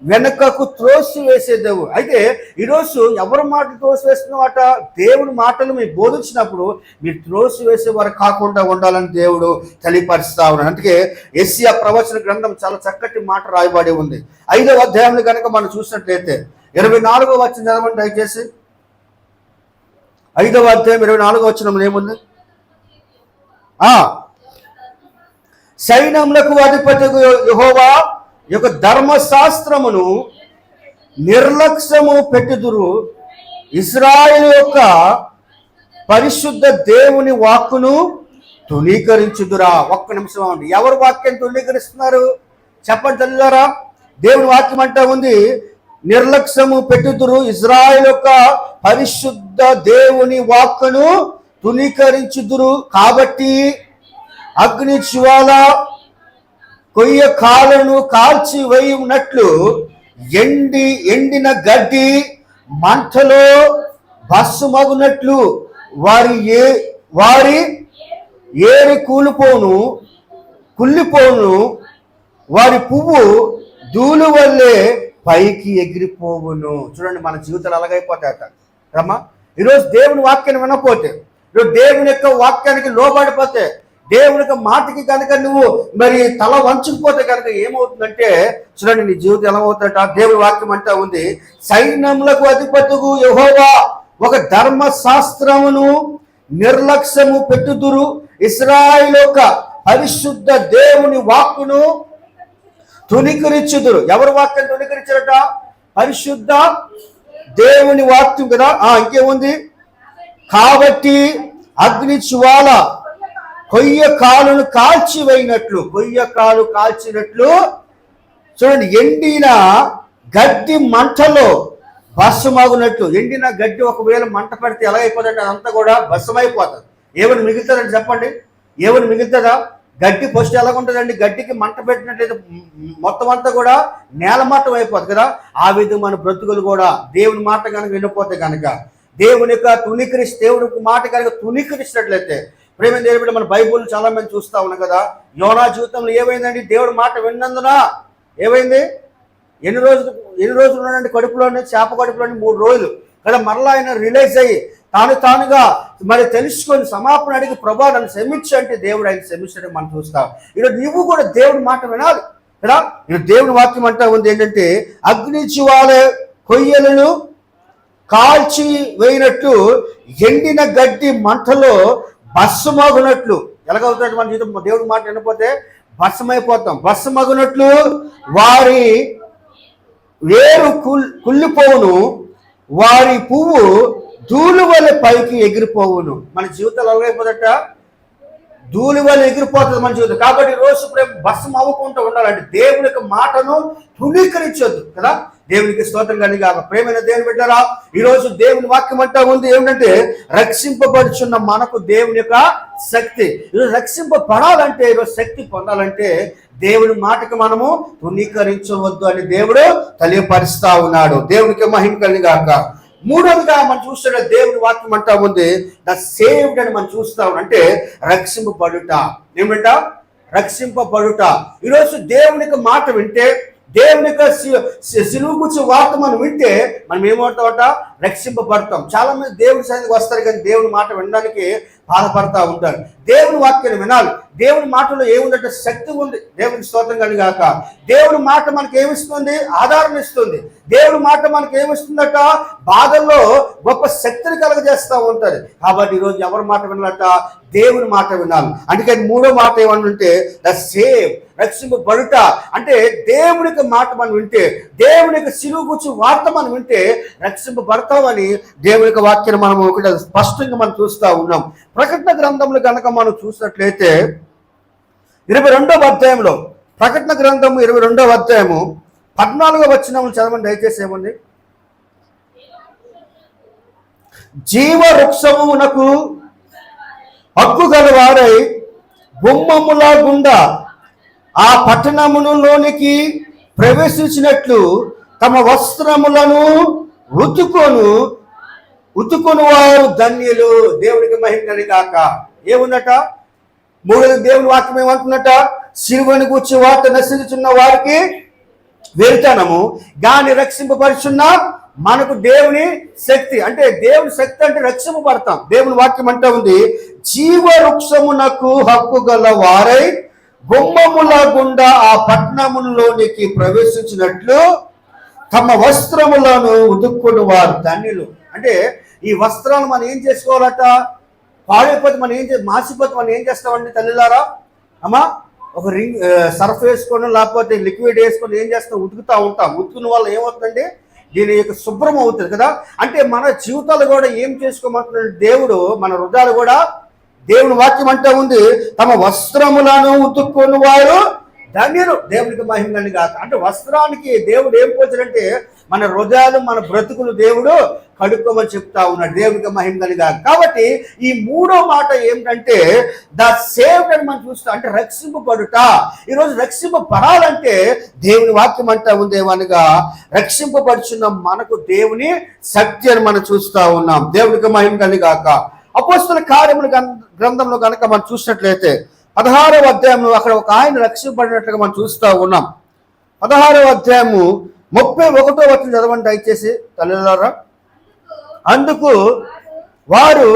S1: వెనకకు త్రోసి వేసేదేవు. అయితే ఈరోజు ఎవరి మాటలు త్రోసి వేస్తున్నమాట, దేవుని మాటలు మీరు బోధించినప్పుడు మీరు త్రోసి వేసేవారు కాకుండా ఉండాలని దేవుడు తెలియపరుస్తా ఉన్నాడు. అందుకే యెషయా ప్రవచన గ్రంథం చాలా చక్కటి మాట రాయబడి ఉంది. 5వ అధ్యాయంలో కనుక మనం చూసినట్లయితే 24వ వచనం చదవండి దయచేసి. 5వ అధ్యాయం 24వ వచనం ఏముంది? సైన్యములకు అధిపతి యెహోవా యొక్క ధర్మశాస్త్రమును నిర్లక్ష్యము పెట్టుదురు, ఇశ్రాయేలు యొక్క పరిశుద్ధ దేవుని వాక్కును తునీకరించుదురా. ఒక్క నిమిషం అండి, ఎవరు వాక్యం తునీకరిస్తున్నారు చెప్పండి తల్లిలారా. దేవుని వాక్యం అంటా ఉంది, నిర్లక్ష్యము పెట్టుదురు, ఇశ్రాయేలు యొక్క పరిశుద్ధ దేవుని వాక్కును తునీకరించుదురు. కాబట్టి అగ్ని జ్వాల కొయ్య కాలను కాల్చి వేయునట్లు ఎండిన గడ్డి మంటలో భస్మగునట్లు వారి ఏరు కుళ్ళిపోను, వారి పువ్వు ధూళి వల్లే పైకి ఎగిరిపోవును. చూడండి, మన జీవితాలు అలాగైపోతాయట రమ్మా. ఈరోజు దేవుని వాక్యాన్ని వినకపోతే, ఈరోజు దేవుని యొక్క వాక్యానికి లోబడిపోతే, దేవుని యొక్క మాటకి కనుక నువ్వు మరి తల వంచుకుపోతే కనుక ఏమవుతుందంటే చూడండి నీ జీవితం ఎలా అవుతుందట. దేవుని వాక్యం అంటా ఉంది, సైన్యములకు అధిపతిగు యెహోవా ఒక ధర్మశాస్త్రమును నిర్లక్ష్యము పెట్టుదురు, ఇశ్రాయేలు యొక్క పరిశుద్ధ దేవుని వాక్కును తునీకరించుదురు. ఎవరి వాక్యం తునీకరించారట? పరిశుద్ధ దేవుని వాక్యం కదా. ఇంకేముంది? కాబట్టి అగ్ని జ్వాల కొయ్య కాలును కాల్చివేయినట్లు, కాల్చినట్లు చూడండి, ఎండిన గడ్డి మంటలో భస్మగునట్లు. ఎండిన గడ్డి ఒకవేళ మంట పెడితే ఎలా అయిపోతుందంటే అదంతా కూడా భస్మైపోతుంది. ఏమని మిగులుతుందండి చెప్పండి? ఏమని మిగులుతుందా? గడ్డి ఫస్ట్ ఎలా ఉంటుందండి? గడ్డికి మంట పెట్టినట్లయితే మొత్తం అంతా కూడా నేలమట్టం అయిపోతుంది కదా. ఆ విధంగా మన బ్రతుకులు కూడా దేవుని మాట కనుక వినపోతే కనుక, దేవుని యొక్క దేవుని మాట కనుక తునీకరిస్తున్నట్లయితే, ప్రేమ దేవుడు మన బైబుల్ చాలా మంది చూస్తా ఉన్నాం కదా. యోనా జీవితంలో ఏమైందండి? దేవుడి మాట విన్నందున ఏమైంది? ఎన్ని రోజులు ఉన్నాడండి కడుపులోనే, చేప కడుపులోని 3 రోజులు కదా. మరలా ఆయన రిలైజ్ అయ్యి తానుగా మరి తెలుసుకొని సమాపణ అడిగి, ప్రభా నన్ను క్షమించు అంటే దేవుడు ఆయన క్షమించడం మనం చూస్తాం. ఈరోజు నువ్వు కూడా దేవుడి మాట వినాలి కదా. ఈరోజు దేవుని వాక్యం అంటా ఉంది ఏంటంటే, అగ్ని జ్వాల కొయ్యలను కాల్చి వేయినట్లు ఎండిన గడ్డి మంటలో భస్మగునట్లు. ఎలాగవుతాడు మన జీవితం? దేవుడి మాట వినకపోతే భస్మైపోతాం. భస్మగునట్లు వారి వేరు కుళ్ళిపోవును, వారి పువ్వు ధూళి వల్ల పైకి ఎగిరిపోవును. మన జీవితాలు ఎలాగైపోదట? ధూళి వల్ల ఎగిరిపోతుంది మన జీవితం. కాబట్టి రోజు భస్మం అవ్వకుండా ఉండాలంటే దేవుని యొక్క మాటను తునీకరించొద్దు కదా. దేవునికి స్తోత్రం కలిగా. ప్రేమైన దేవుని బిడ్డలారా, ఈరోజు దేవుని వాక్యం అంటా ఉంది ఏమిటంటే, రక్షింపబడుచున్న మనకు దేవుని యొక్క శక్తి. ఈరోజు రక్షింపబడాలంటే, ఈరోజు శక్తి పొందాలంటే దేవుని మాటకు మనము తునీకరించవద్దు అని దేవుడు తెలియపరుస్తా ఉన్నాడు. దేవునికి మహిమ కలిగాక. మూడవదిగా మనం చూస్తున్న దేవుని వాక్యం అంటా ఉంది ద సేవ్డ్ అని మనం చూస్తా ఉన్నాం. అంటే రక్షింపబడుట. ఏమిట? రక్షింపబడుట. ఈరోజు దేవునికి మాట వింటే, దేవుని యొక్క సిలువ గురించి వార్త మనం వింటే మనం ఏమవుతామట? రక్షింపబడతాం. చాలా మంది దేవుని సన్నిధికి వస్తారు కానీ దేవుని మాట వినడానికి బాధపడతా ఉంటారు. దేవుని వాక్యాన్ని వినాలి. దేవుని మాటలో ఏముందంటే శక్తి ఉంది. దేవునికి స్తోత్రం కలిగాక. దేవుని మాట మనకి ఏమిస్తుంది? ఆధారం ఇస్తుంది. దేవుని మాట మనకి ఏమిస్తుందట? బాధల్లో గొప్ప శక్తిని కలగజేస్తూ ఉంటుంది. కాబట్టి ఈరోజు ఎవరి మాట వినాలట? దేవుని మాట వినాలి. అందుకని మూడో మాట ఏమన్నంటే ద సేవ్, రక్షింపబడుట. అంటే దేవునికి మాట మనం వింటే, దేవునికి సిలువ గురించి వార్త మనం వింటే రక్షింపబడతాం పడతామని దేవుని యొక్క వాక్యాన్ని మనం ఒకటి స్పష్టంగా మనం చూస్తూ ఉన్నాం. ప్రకటన గ్రంథంలో కనుక మనం చూసినట్లయితే 22వ అధ్యాయంలో, ప్రకటన గ్రంథము 22వ అధ్యాయము 14వ వచనం చదవండి దయచేసి. ఏముంది? జీవ వృక్షమునకు హక్కు గలవారై గుమ్మముల గుండా ఆ పట్టణములోనికి ప్రవేశించినట్లు తమ వస్త్రములను ఉతుకొను వారు ధన్యులు. దేవునికి మహిమ గాక. ఏముందట? మూడోది దేవుని వాక్యం ఏమంటున్నట? సిలువను గూర్చి వార్త నశించుచున్న వారికి వెళ్తానము గాని రక్షింపబడుచున్న మనకు దేవుని శక్తి. అంటే దేవుని శక్తి అంటే రక్షింపబడతాం. దేవుని వాక్యం అంటా ఉంది, జీవ వృక్షమునకు హక్కు గల వారై గుమ్మముల గుండా ఆ పట్టణములోనికి ప్రవేశించినట్లు తమ వస్త్రములను ఉతుక్కుని వారు ధన్యులు. అంటే ఈ వస్త్రాలు మనం ఏం చేసుకోవాలట? పాడైపోతే మనం మాసిపోతే మనం ఏం చేస్తామండి తల్లిలారా? అమ్మా, ఒక సర్ఫ్ వేసుకొని లేకపోతే లిక్విడ్ వేసుకొని ఏం చేస్తాం? ఉతుకుతూ ఉంటాం. ఉతుకున్న వల్ల ఏమవుతుందండి? దీని యొక్క శుభ్రం అవుతుంది కదా. అంటే మన జీవితాలు కూడా ఏం చేసుకోమంటున్నాడు దేవుడు? మన హృదయాలు కూడా దేవుని వాక్యం అంటూ ఉంది, తమ వస్త్రములను ఉతుక్కుని వారు ధన్యులు. దేవునికి మహిమని కాక. అంటే వస్త్రానికి దేవుడు ఏం పోతాడంటే మన హృదయాలు, మన బ్రతుకులు దేవుడు కడుక్కోమని చెప్తా ఉన్నాడు. దేవునికి మహిమని కాక. కాబట్టి ఈ మూడో మాట ఏమిటంటే ద సేవ్డ్ అని మనం చూస్తాం. అంటే రక్షింపబడుట. ఈరోజు రక్షింపబడాలంటే దేవుని వాక్యం అంటా ఉంది ఏమనగా రక్షింపబడుచున్న మనకు దేవుని శక్తి అని మనం చూస్తా ఉన్నాం. దేవునికి మహిమని కాక. అపోస్తల కార్యముల గ్రంథంలో కనుక మనం చూసినట్లయితే 16వ అధ్యాయంలో అక్కడ ఒక ఆయన రక్షింపబడినట్లుగా మనం చూస్తూ ఉన్నాం. 16వ అధ్యాయము 31వ వచనం చదవండి దయచేసి తల్లిలారా. అందుకు వారు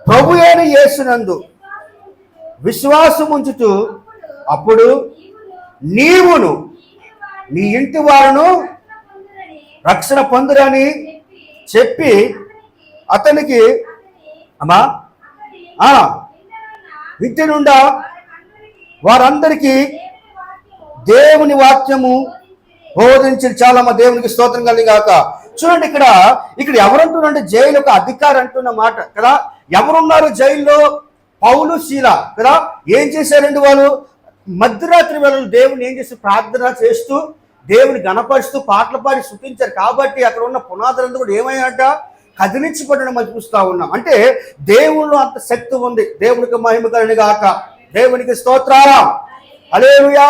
S1: ప్రభువైన యేసునందు విశ్వాసముంచుతూ అప్పుడు నీవును నీ ఇంటి వారును రక్షణ పొందురని చెప్పి అతనికి అమ్మా ఇంటి నుండా వారందరికీ దేవుని వాక్యము బోధించి చాలా మా దేవునికి స్తోత్రం కలిగి గాక. చూడండి, ఇక్కడ ఎవరంటున్నారంటే జైలు ఒక అధికారి అంటున్న మాట కదా. ఎవరున్నారు జైల్లో? పౌలు, శీల కదా. ఏం చేశారండి వాళ్ళు? మధ్యరాత్రి వేళలు దేవుని ఏం చేసి ప్రార్థన చేస్తూ దేవుని గణపరుస్తూ పాటలు పాడి స్తుతించారు. కాబట్టి అక్కడ ఉన్న పునాదులంతా కూడా ఏమయ్యాట? కదిలించబడడం మనం చూస్తూ ఉన్నాం. అంటే దేవుళ్ళు అంత శక్తి ఉంది. దేవునికి మహిమ గాక. దేవునికి స్తోత్రం. హల్లెలూయా.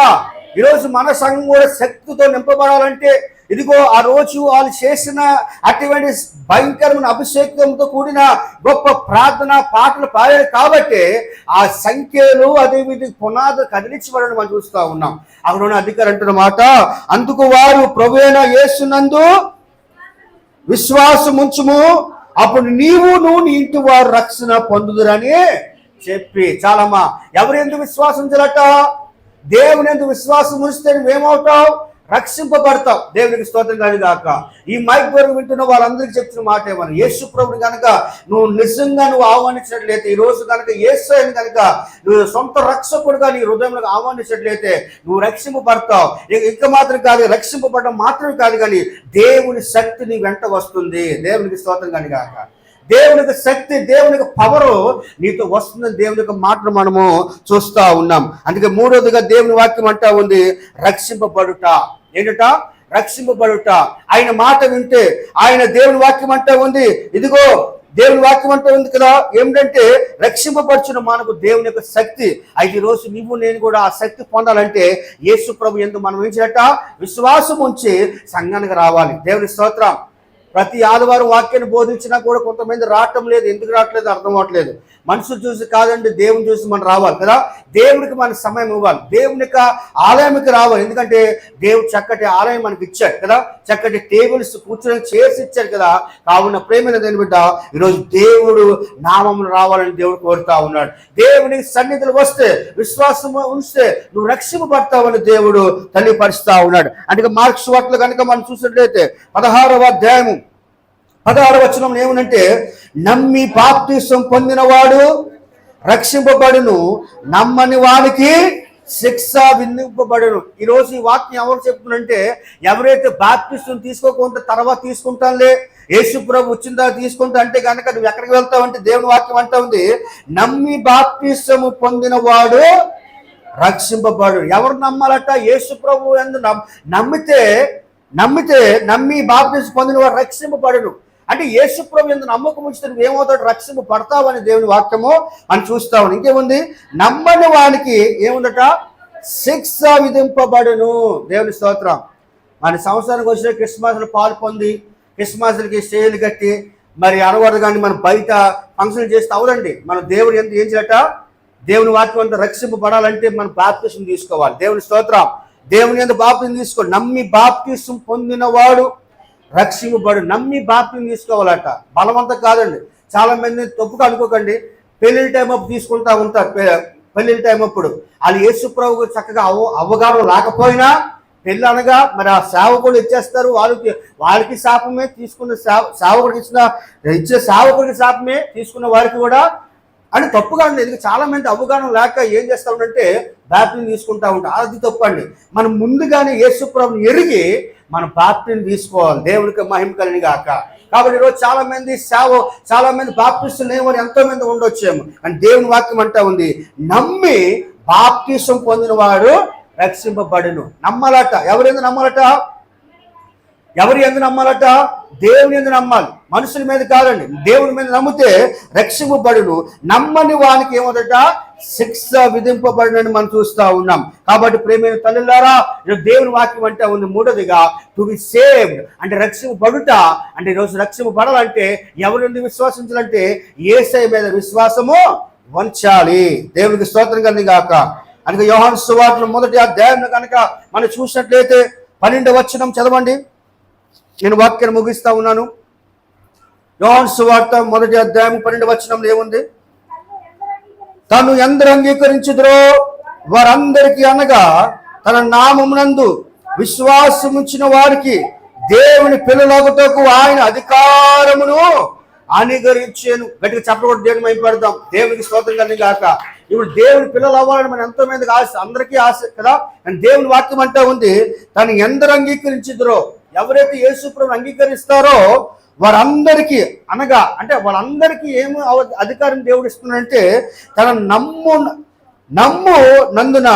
S1: ఈరోజు మన సంఘం కూడా శక్తితో నింపబడాలంటే ఇదిగో ఆ రోజు వాళ్ళు చేసిన అటువంటి భయంకరమైన అభిషేకంతో కూడిన గొప్ప ప్రార్థన పాటలు పాడారు. కాబట్టి ఆ సంఖ్యలు అదేవిధంగా పునాదులు కదిలించబడడం మనం చూస్తూ ఉన్నాం. అక్కడ ఉన్న అధికారి అంటున్న మాట, అందుకు వారు ప్రభువైన యేసునందు విశ్వాసం ఉంచుము, అప్పుడు నీవును నీ ఇంటి వారు రక్షణ పొందుదురని చెప్పి. చాలమ్మా, ఎవరు ఎందుకు విశ్వాసం ఉంచాలట? దేవుని ఎందుకు విశ్వాసం ఉంచితే నువ్వేమవుతావు? రక్షింపబడతావు. దేవునికి స్తోత్రం కానీ గాక. ఈ మైక్ వరకు వింటున్న వాళ్ళందరికీ చెప్తున్న మాట ఏమన్నా, యేసు ప్రభుని కనుక నువ్వు నిజంగా నువ్వు ఆహ్వానించినట్లయితే, ఈ రోజు కనుక యేసుని కనుక నువ్వు సొంత రక్షకుడుగా నీ హృదయంలో ఆహ్వానించినట్లయితే నువ్వు రక్షింపబడతావు. ఇంకా మాత్రం కాదు, రక్షింపబడడం మాత్రమే కాదు కానీ దేవుని శక్తి నీ వెంట వస్తుంది. దేవునికి స్తోత్రం కానీ గాక. దేవునికి శక్తి, దేవునికి పవరు నీతో వస్తుందని దేవుని యొక్క మాటలు మనము చూస్తూ ఉన్నాం. అందుకే మూడోదిగా దేవుని వాక్యం అంటా ఉంది రక్షింపబడుట. ఏంటట? రక్షింపబడుట. ఆయన మాట వింటే, ఆయన దేవుని వాక్యం అంటా ఉంది, ఇదిగో దేవుని వాక్యం అంటూ ఉంది కదా, ఏమిటంటే రక్షింపబడుచున్న మనకు దేవుని యొక్క శక్తి. అయితే ఈరోజు నువ్వు నేను కూడా ఆ శక్తి పొందాలంటే యేసు ప్రభు ఎందుకు మనం ఏం చేయట? విశ్వాసం ఉంచి సంఘానికి రావాలి. దేవుని స్తోత్రం. ప్రతి ఆదివారం వాక్యాన్ని బోధించినా కూడా కొంతమంది రావటం లేదు. ఎందుకు రావట్లేదు అర్థం అవ్వట్లేదు. మనుషులు చూసి కాదండి, దేవుని చూసి మనం రావాలి కదా. దేవునికి మన సమయం ఇవ్వాలి. దేవుని యొక్క ఆలయంకి రావాలి. ఎందుకంటే దేవుడు చక్కటి ఆలయం మనకి ఇచ్చాడు కదా. చక్కటి టేబుల్స్, కూర్చొని చైర్స్ ఇచ్చాడు కదా. కావున ప్రేమైన దేని బిడ్డ, ఈరోజు దేవుడు నామములు రావాలని దేవుడు కోరుతా ఉన్నాడు. దేవునికి సన్నిధులు వస్తే, విశ్వాసం ఉంచితే నువ్వు రక్షింపబడతావని దేవుడు తెలియపరుస్తా ఉన్నాడు. అందుకే మార్క్స్ వార్తలు కనుక మనం చూసినట్లయితే 16వ అధ్యాయము 16వ వచనం ఏమనంటే, నమ్మి బాప్తిసం పొందినవాడు రక్షింపబడును, నమ్మని వానికి శిక్ష విధింపబడును. ఈరోజు ఈ వాక్యం ఎవరు చెప్తుందంటే, ఎవరైతే బాప్తిస్తం తీసుకోకుండా తర్వాత తీసుకుంటానులే, యేసు ప్రభు వచ్చిన తర్వాత తీసుకుంటా అంటే కనుక నువ్వు ఎక్కడికి వెళ్తావు అంటే, దేవుని వాక్యం అంటా ఉంది, నమ్మి బాప్తిస్మము పొందిన వాడు రక్షింపబడు. ఎవరు నమ్మాలట? యేసు ప్రభు యందు నమ్మి బాప్తిస్మం పొందిన వాడు రక్షింపబడును. అంటే యేసు ప్రభు యందు నమ్మకం ఉంచితే నువ్వు ఏమవుతాడు? రక్షింపబడతావని దేవుని వాక్యము అని చూస్తావు. ఇంకేముంది? నమ్మని వానికి ఏముందట? శిక్ష విధింపబడును. దేవుని స్తోత్రం. మన సంవత్సరానికి వచ్చిన క్రిస్మస్లు పాలు పొంది, క్రిస్మస్లకి స్టేజ్లు కట్టి, మరి అనవరదు కానీ మనం బయట ఫంక్షన్ చేస్తే అవదండి. మనం దేవుడు ఎంత ఏం చేయట? దేవుని వాక్యం అంతా రక్షింపబడాలంటే మనం బాప్తిస్మం తీసుకోవాలి. దేవుని స్తోత్రం. దేవుని యందు బాప్తిస్మం తీసుకోవాలి. నమ్మి బాప్తిస్మం పొందిన వాడు రక్షింపబడు. నమ్మి బాప్తిస్మం తీసుకోవాలట, బలవంతం కాదండి. చాలా మంది తప్పుగా అనుకోకండి, పెళ్లి టైం అప్పుడు తీసుకుంటా ఉంటారు. పెళ్లి టైం అప్పుడు వాళ్ళు యేసు ప్రభువు చక్కగా అవగాహన లేకపోయినా పెళ్ళి అనగా మరి ఆ సేవకుడు ఇచ్చేస్తారు. వాళ్ళకి శాపమే, తీసుకున్న సేవకుడికి ఇచ్చే సేవకుడికి శాపమే, తీసుకున్న వారికి కూడా అని తప్పుగా అండి. ఎందుకు చాలా మంది అవగాహన లేక ఏం చేస్తా ఉంటే బాప్తిస్మం తీసుకుంటా ఉంటారు. అది తప్పు అండి. మనం ముందుగానే యేసు ప్రభువుని ఎరిగి మనం బాప్తిస్మం తీసుకోవాలి. దేవుడికి మహిమ కలిగిన గాక. కాబట్టి ఈరోజు చాలా మంది బాప్తిస్మం లేవని ఎంతో మంది ఉండొచ్చేమో, అని దేవుని వాక్యం అంటా ఉంది, నమ్మి బాప్తిస్మం పొందిన వాడు రక్షింపబడును. నమ్మాలట. ఎవరి యందు నమ్మాలట? దేవుని యందు నమ్మాలి. మనుషుల మీద కాదండి, దేవుని మీద నమ్మితే రక్షింపబడును. నమ్మని వానికి ఏమవుదట? శిక్ష విధింపబడినని మనం చూస్తా ఉన్నాం. కాబట్టి ప్రేమైన తల్లులారా, దేవుని వాక్యం అంటే ఉంది మూడోదిగా టు బి సేవ్డ్ అంటే రక్షింపబడుట. అంటే ఈరోజు రక్షింపబడాలంటే ఎవరి నుండి విశ్వాసించాలంటే యేసయ్య మీద విశ్వాసము ఉంచాలి. దేవునికి స్తోత్రం కలిగి గాక. అందుకే యోహాను సువార్తలో 1వ అధ్యాయం కనుక మనం చూసినట్లయితే 12వ వచనం చదవండి. నేను వాక్యాన్ని ముగిస్తా ఉన్నాను. యోహాను సువార్త 1వ అధ్యాయం 12వ వచనంలో ఏముంది? తను ఎందరు అంగీకరించుదురో వారందరికీ అనగా తన నామమునందు విశ్వాసముంచిన వారికి దేవుని పిల్లలగుటకు ఆయన అధికారమును అనుగ్రహించాను. గట్టిగా చెప్పకూడదు, దేవుని మైపడదాం. దేవునికి స్తోత్రం కలిగి గాక. ఇప్పుడు దేవుని పిల్లలు అవ్వాలని మన ఎంతో మందికి ఆశ, అందరికీ ఆశ కదా. అని దేవుని వాక్యం అంటే ఉంది, తను ఎందరు అంగీకరించుదురో, ఎవరైతే యేసు ప్రభువుని అంగీకరిస్తారో వారందరికీ అనగా అంటే వాళ్ళందరికీ ఏమి అధికారం దేవుడు ఇస్తున్నాడంటే, తన నమ్ము నందున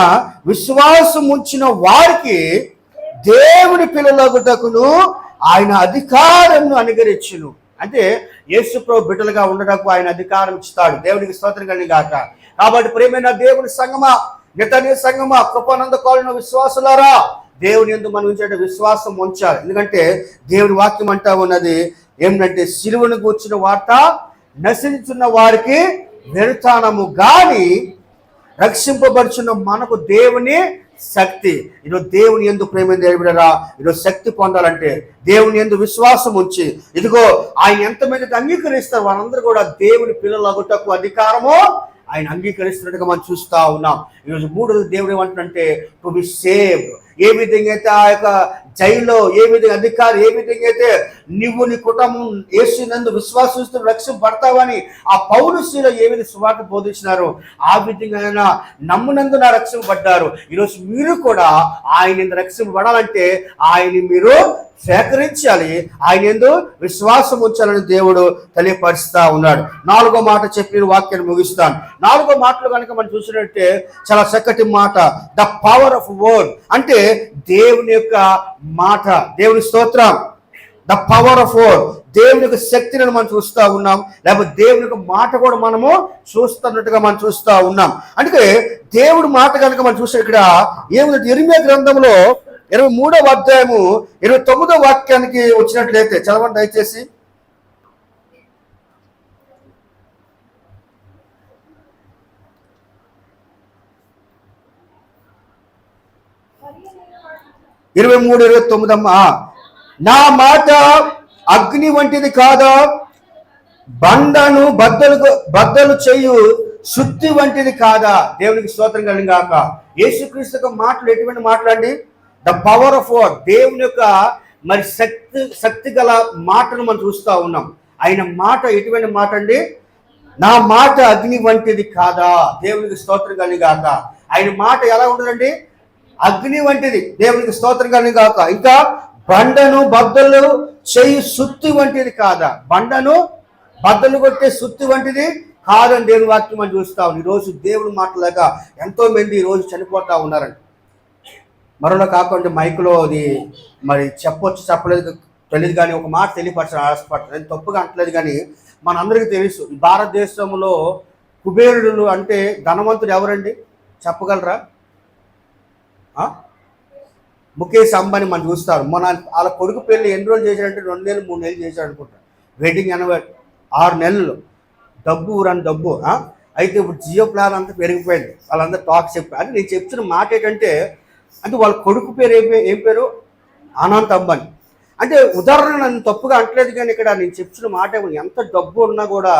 S1: విశ్వాసం ఉంచిన వారికి దేవుని పిల్లలగుటకును ఆయన అధికారంను అనుగ్రహించును. అంటే యేసు ప్రభు బిడ్డలుగా ఉండటకు ఆయన అధికారం ఇస్తాడు. దేవునికి స్తోత్రం కలిగి గాక. కాబట్టి ప్రియమైన దేవుని సంగమా, నితనే సంగమా, కృపానంద కాలిన విశ్వాసులారా, దేవుని యందు మనం ఉంచే విశ్వాసం ఉంచాలి. ఎందుకంటే దేవుని వాక్యం అంటా ఉన్నది ఏమిటంటే, సిలువను గూర్చిన వార్త నశించున్న వారికి వెరుతానము గాని రక్షింపబడుచున్న మనకు దేవుని శక్తి. ఈరోజు దేవుని యందు ప్రేమ దేవుడరా, ఈరోజు శక్తి పొందాలంటే దేవుని యందు విశ్వాసం ఉంచి, ఇదిగో ఆయన ఎంతమందికి అంగీకరిస్తారు వారందరూ కూడా దేవుని పిల్లలగుటకు అధికారము ఆయన అంగీకరిస్తున్నట్టుగా మనం చూస్తా ఉన్నాం. ఈరోజు మూడోది దేవుడు ఏమంటుందంటే టు బి సేవ్డ్. ఏ విధంగా అయితే ఆ యొక్క జైల్లో ఏ విధంగా అధికారి ఏ విధంగా అయితే నువ్వు నీ కుటుంబం యేసునందు విశ్వాసిస్తూ రక్షింపబడతావని ఆ పౌలుశీలో ఏ విధంగా సువార్త బోధించినారో ఆ విధంగా నమ్మునందు రక్షింపబడ్డారు. ఈరోజు మీరు కూడా ఆయన రక్షింపబడాలంటే ఆయన్ని మీరు సేకరించాలి, ఆయన యందు విశ్వాసం ఉంచాలని దేవుడు తెలియపరుస్తా ఉన్నాడు. 4వ మాట చెప్పి వాక్యాన్ని ముగిస్తాను. 4వ మాటలు కనుక మనం చూసినట్టే చాలా చక్కటి మాట, ద పవర్ ఆఫ్ వర్డ్ అంటే దేవుని యొక్క మాట. దేవుని స్తోత్రం. ద పవర్ ఆఫ్ వర్డ్, దేవుని యొక్క శక్తిని మనం చూస్తూ ఉన్నాం, లేకపోతే దేవుని యొక్క మాట కూడా మనము చూస్తున్నట్టుగా మనం చూస్తూ ఉన్నాం. అందుకే దేవుడి మాట కనుక మనం చూస్తే ఇక్కడ ఏముందంటే ఇర్మియా గ్రంథంలో 23వ అధ్యాయము 29వ వాక్యానికి వచ్చినట్లయితే చదవండి దయచేసి. ఇరవై 29 నా మాట అగ్ని వంటిది కాదా, బండను బద్దలు చేయు శుద్ధి వంటిది కాదా. దేవునికి స్తోత్రం కలిగిన గాక. యేసుక్రీస్తు మాటలు ఎటువంటి మాటలండి? ద పవర్ ఆఫ్ వర్డ్, దేవుని యొక్క మరి శక్తి గల మాటను మనం చూస్తూ ఉన్నాం. ఆయన మాట ఎటువంటి మాట అండి? నా మాట అగ్ని వంటిది కాదా. దేవునికి స్తోత్రం కలిగి గాక. ఆయన మాట ఎలా ఉంటుందండి? అగ్ని వంటిది. దేవునికి స్తోత్రం కానీ కాక. ఇంకా బండను బద్దలు చేయి సుత్తి వంటిది కాదా? బండను బద్దలు కొట్టే సుత్తి వంటిది కాదని దేవుని వాక్యం మనం చూస్తాం. ఈరోజు దేవుని మాటలేక ఎంతో మంది ఈరోజు చనిపోతా ఉన్నారండి. మరోలా కాకుండా మైకులో అది మరి చెప్పలేదు తెలియదు, కానీ ఒక మాట తెలియపరచాలని ఆశపడతాను. తప్పుగా అంటలేదు, కానీ మనందరికీ తెలుసు భారతదేశంలో కుబేరుడు అంటే ధనవంతుడు ఎవరండి? చెప్పగలరా? ముఖేష్ అంబానీ మనం చూస్తారు. మన వాళ్ళ కొడుకు పెళ్ళి ఎన్ని రోజులు చేశాడంటే 2 నెలలు 3 నెలలు చేశాడు అనుకుంటా. వెయిటింగ్ 6 నెలలు. డబ్బు ఊరని డబ్బు. అయితే ఇప్పుడు జియో ప్లాన్ అంతా పెరిగిపోయింది. వాళ్ళందరూ టాక్ చెప్పారు. అంటే నేను చెప్తున్న మాట ఏంటంటే, అంటే వాళ్ళ కొడుకు పేరు ఏం పేరు? అనంత్ అంబానీ. అంటే ఉదాహరణ నన్ను తప్పుగా అంటలేదు, కానీ ఇక్కడ నేను చెప్తున్న మాట ఎంత డబ్బు ఉన్నా కూడా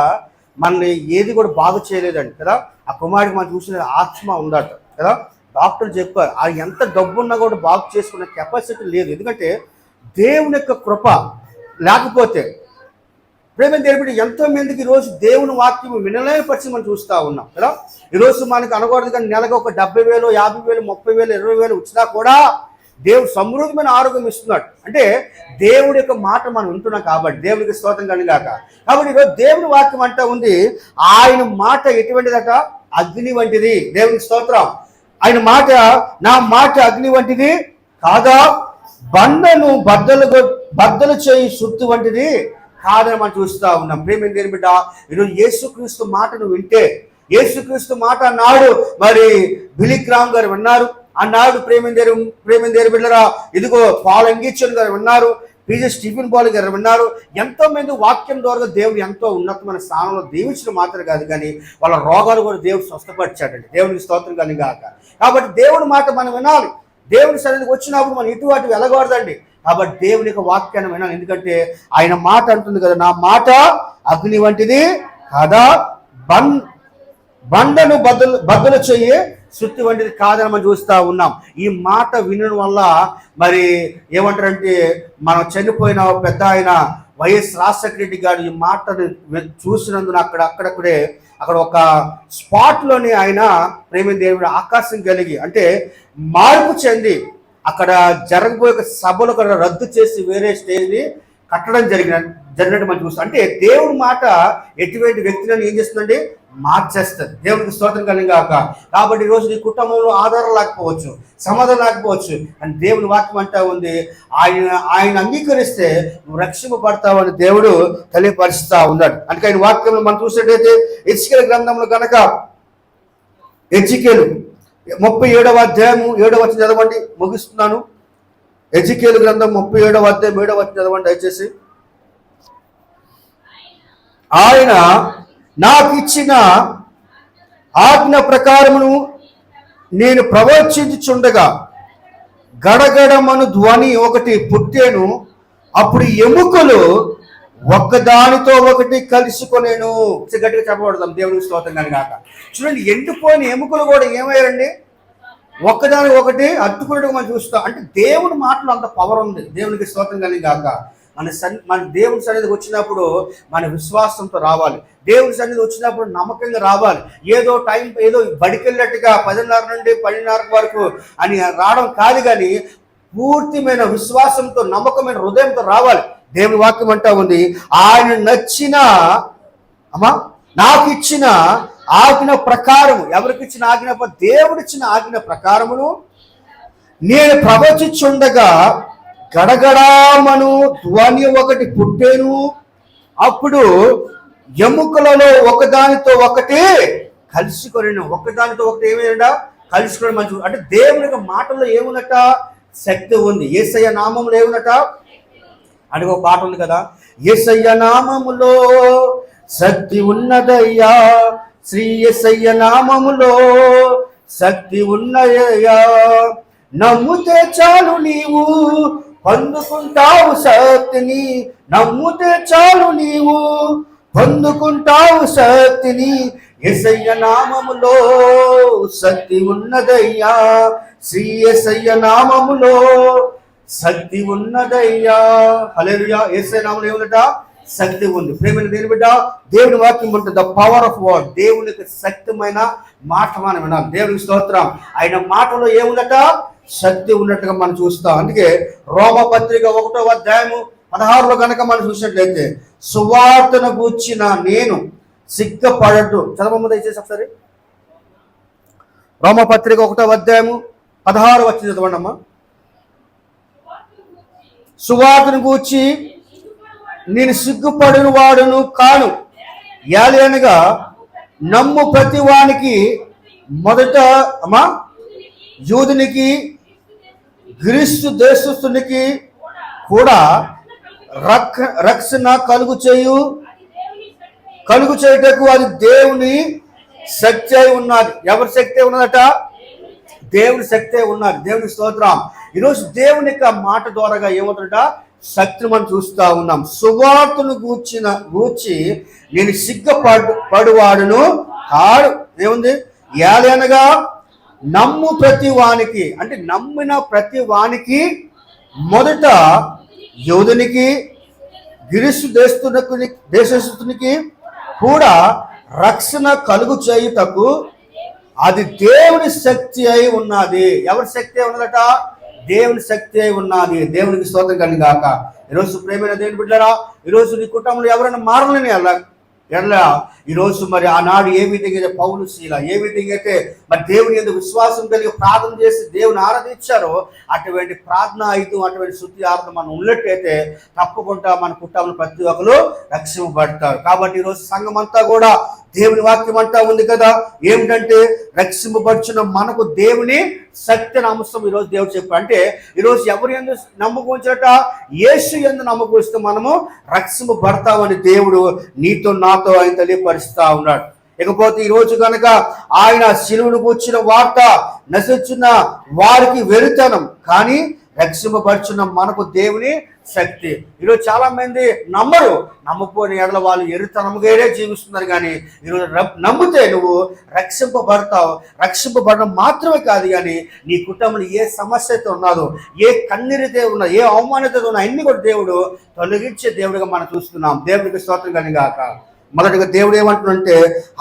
S1: మనల్ని ఏది కూడా బాగు చేయలేదండి కదా. ఆ కుమారుడికి మనం చూసిన ఆత్మ ఉందట కదా. డాక్టర్ చెప్పారు ఆ ఎంత డబ్బు ఉన్నా కూడా బాగు చేసుకునే కెపాసిటీ లేదు. ఎందుకంటే దేవుని యొక్క కృప లేకపోతే ప్రేమ తెలిపి ఎంతో మందికి ఈరోజు దేవుని వాక్యం వినలేని పరిస్థితి మనం చూస్తూ ఉన్నాం కదా. ఈరోజు మనకు అనకూడదు, కానీ నెలకు ఒక 70,000, 50,000, 30,000, 20,000 వచ్చినా కూడా దేవుడు సమృద్ధమైన ఆరోగ్యం ఇస్తున్నాడు. అంటే దేవుడి యొక్క మాట మనం వింటున్నాం కాబట్టి దేవుడికి స్తోత్రం కలిగాక. కాబట్టి ఈరోజు దేవుని వాక్యం అంటా ఉంది, ఆయన మాట ఎటువంటిదట? అగ్ని వంటిది. దేవునికి స్తోత్రం. ఆయన మాట, నా మాట అగ్ని వంటిది కాదా? బండను బద్దలు చేయి సుత్తు వంటిది కాదని మనం చూస్తూ ఉన్నాం. ప్రేమ దేని బిడ్డ, ఈరోజు యేసుక్రీస్తు మాటను వింటే, యేసుక్రీస్తు మాట అన్నాడు మరి బిలిగ్రామ్ గారు విన్నారు, అన్నాడు ప్రేమేందేరు బిడ్డరా, ఇదిగో పాల్ అంగీచన్ గారు విన్నారు, పీజే స్టీఫెన్ పాల్ గారు విన్నారు. ఎంతో మంది వాక్యం ద్వారా దేవుడు ఎంతో ఉన్నతమైన స్థానంలో దీవించడం మాత్రం కాదు, కానీ వాళ్ళ రోగాలు కూడా దేవుడు స్వస్థపరిచాడండి. దేవునికి స్తోత్రం కానీ గాక. కాబట్టి దేవుని మాట మనం వినాలి. దేవుని సన్నిధికి వచ్చినప్పుడు మనం ఇటువంటి వెళ్ళకూడదండి. కాబట్టి దేవుని యొక్క వాక్యాన్ని వినాలి. ఎందుకంటే ఆయన మాట అంటుంది కదా, నా మాట అగ్ని వంటిది కాదా? బండను బద్దలు చెయ్యి సుత్తి వంటిది కాదని మనం చూస్తూ ఉన్నాం. ఈ మాట వినడం వల్ల మరి ఏమంటారంటే, మనం చనిపోయిన పెద్ద ఆయన వైఎస్ రాజశేఖర రెడ్డి గారు ఈ మాటను చూసినందున అక్కడ ఒక స్పాట్లోని ఆయన ప్రేమ దేవుడు ఆకాశం కలిగి, అంటే మార్పు చెంది అక్కడ జరగబోయే సభలు కూడా రద్దు చేసి వేరే స్టేజ్ని కట్టడం జరిగినట్టు మనం చూస్తాం. అంటే దేవుడి మాట ఎటువంటి వ్యక్తులను ఏం చేస్తుందండి? మార్చేస్తుంది. దేవునికి స్తోత్రం కలిగాక. కాబట్టి ఈరోజు నీ కుటుంబంలో ఆధారం లేకపోవచ్చు, సమాధానం లేకపోవచ్చు, అని దేవుని వాక్యం అంటా ఉంది, ఆయన అంగీకరిస్తే నువ్వు రక్షింపబడతావని దేవుడు తెలియపరుస్తూ ఉన్నాడు. అందుకే ఆయన వాక్యంలో మనం చూసినట్టయితే హెచ్కేలు గ్రంథంలో కనుక హెచ్కేలు 37వ అధ్యాయము 7వ వచనం చదవండి, ముగిస్తున్నాను. హెచ్కేలు గ్రంథం 37వ అధ్యాయం 7వ వచనం చదవండి దయచేసి. ఆయన నాకు ఇచ్చిన ఆజ్ఞ ప్రకారమును నేను ప్రవచించుచుండగా గడగడమను ధ్వని ఒకటి పుట్టేను, అప్పుడు ఎముకలు ఒక్కదానితో ఒకటి కలుసుకొనేను. గట్టిగా చెప్పబడదాం దేవునికి స్తోత్రం కానీ కాక. చూడండి, ఎండిపోయిన ఎముకలు కూడా ఏమయ్యారండి? ఒక్కదాని ఒకటి అట్టుకున్నట్టుగా మనం చూస్తాం. అంటే దేవుని మాటలో అంత పవర్ ఉంది. దేవునికి స్తోత్రం కానీ కాక. మన దేవుని సన్నిధికి వచ్చినప్పుడు మన విశ్వాసంతో రావాలి. దేవుని సన్నిధి వచ్చినప్పుడు నమ్మకంగా రావాలి. ఏదో బడికెళ్ళినట్టుగా 10:30 నుండి 10:30 వరకు అని రావడం కాదు, కానీ పూర్తిమైన విశ్వాసంతో నమ్మకమైన హృదయంతో రావాలి. దేవుని వాక్యం అంటా ఉంది, ఆయన నాకు ఇచ్చిన ఆజ్ఞ ప్రకారము. ఎవరికి ఇచ్చిన ఆజ్ఞ? దేవుడిచ్చిన ఆజ్ఞ ప్రకారమును నేను ప్రవచించుండగా గడగడామను ధ్వని ఒకటి పుట్టేను, అప్పుడు ఎముకలలో ఒకదానితో ఒకటి కలుసుకొనేను. ఒకదానితో ఒకటి ఏమైనా కలుసుకొని మంచి. అంటే దేవుని యొక్క మాటల్లో ఏమున్నట? శక్తి ఉంది. యేసయ్య నామములో ఏమున్నట? అంటే ఒక పాట ఉంది కదా, యేసయ్య నామములో శక్తి ఉన్నదయ్యా, శ్రీ యేసయ్య నామములో శక్తి ఉన్నదయ్యా, నమ్ముతే చాలు నీవు పొందుకుంటావు శక్తిని, నమ్ముతే చాలు నీవు పొందుకుంటావు శక్తిని, యేసయ్య నామములో శక్తి ఉన్నదయ్యా, శ్రీ యేసయ్య నామములో శక్తి ఉన్నదయ్యా. హల్లెలూయా. యేసయ్య నామములో ఏముందట? శక్తి ఉంది. ప్రేమ దేని బిడ్డ, దేవుని వాక్యం ఉంటుంది, ద పవర్ ఆఫ్ వర్డ్. దేవునికి శక్తిమైన మాట మనం వినాలి. దేవునికి స్తోత్రం. ఆయన మాటలో ఏముందట, శక్తి ఉన్నట్టుగా మనం చూస్తాం. అందుకే రోమపత్రిక 1వ అధ్యాయము 16లో కనుక మనం చూసినట్లయితే, సువార్తను గూర్చిన నేను సిగ్గుపడద్దు. చదవము దయచేసి ఒకసారి. రోమపత్రిక 1వ అధ్యాయము 16 వచ్చి చదవండి అమ్మా. సువార్తను గూర్చి నేను సిగ్గుపడిన వాడును కాను, ఏలయనగా నమ్ము ప్రతి వానికి మొదట అమ్మా యూదునికి గ్రీస్తు దేశస్థునికి కూడా రక్షణ కలుగు చేయుటకు అది దేవుని శక్తి అయి ఉన్నది. ఎవరి శక్తి ఉన్నదట, దేవుని శక్తి ఉన్నది. దేవుని స్తోత్రం. ఈరోజు దేవుని యొక్క మాట ద్వారాగా ఏమవుతుందట, శక్తిని మనం చూస్తా ఉన్నాం. సువార్తను గూర్చి నేను సిగ్గుపడువాడును కాడు. ఏముంది, ఏలనగా నమ్ము ప్రతి వానికి, అంటే నమ్మిన ప్రతి వానికి మొదట యోధునికి గిరీషు దేశస్థునికి కూడా రక్షణ కలుగు చేయుటకు అది దేవుని శక్తి అయి ఉన్నది. ఎవరి శక్తి అయి ఉన్నదట, దేవుని శక్తి అయి ఉన్నది. దేవునికి స్తోత్రం కలిగి గాక. ఈరోజు ప్రేమైన దేవుని బిడ్డరా, ఈరోజు నీ కుటుంబంలో ఎవరైనా మారలేని ఎట్లా ఈరోజు మరి ఆనాడు ఏ విధంగా అయితే పౌలు శీల ఏ విధంగా అయితే మరి దేవుని ఎందుకు విశ్వాసం కలిగి ప్రార్థన చేసి దేవుని ఆరాధించారో అటువంటి ప్రార్థన అయితే అటువంటి శుద్ధి ఆరాధన మనం ఉన్నట్టయితే తప్పకుండా మన కుటుంబంలో ప్రతి ఒక్కరు రక్షింపబడతారు. కాబట్టి ఈరోజు సంఘం అంతా కూడా దేవుని వాక్యం అంతా ఉంది కదా, ఏమిటంటే రక్షింపబడుచున్న మనకు దేవుని శక్తి అనే అంశం ఈరోజు దేవుడు చెప్పాడు. అంటే ఈరోజు ఎవరు ఎందు నమ్మకం ఉంచట, యేసు ఎందు నమ్మకం ఇస్తే మనము రక్షింపబడతామని దేవుడు నీతో నాతో ఆయన తెలియపరుస్తా ఉన్నాడు. ఇకపోతే ఈరోజు కనుక ఆయన శిలువను కూర్చున్న వార్త నశించిన వారికి వెలుతనం, కానీ రక్షింపబడుచున్న మనకు దేవుని శక్తి. ఈరోజు చాలా మంది నమ్మకపోయిన ఎడల వాళ్ళు ఎరుతనముగానే జీవిస్తున్నారు. కానీ ఈరోజు నమ్మితే నువ్వు రక్షింపబడతావు. రక్షింపబడడం మాత్రమే కాదు, కానీ నీ కుటుంబంలో ఏ సమస్య అయితే ఉన్నదో, ఏ కన్నీరితే ఉన్నదో, ఏ అవమానత ఉన్నా అన్ని కూడా దేవుడు తొలగించే దేవుడిగా మనం చూస్తున్నాం. దేవుడికి స్తోత్రం కలిగాక. మొదటిగా దేవుడు ఏమంటున్నంటే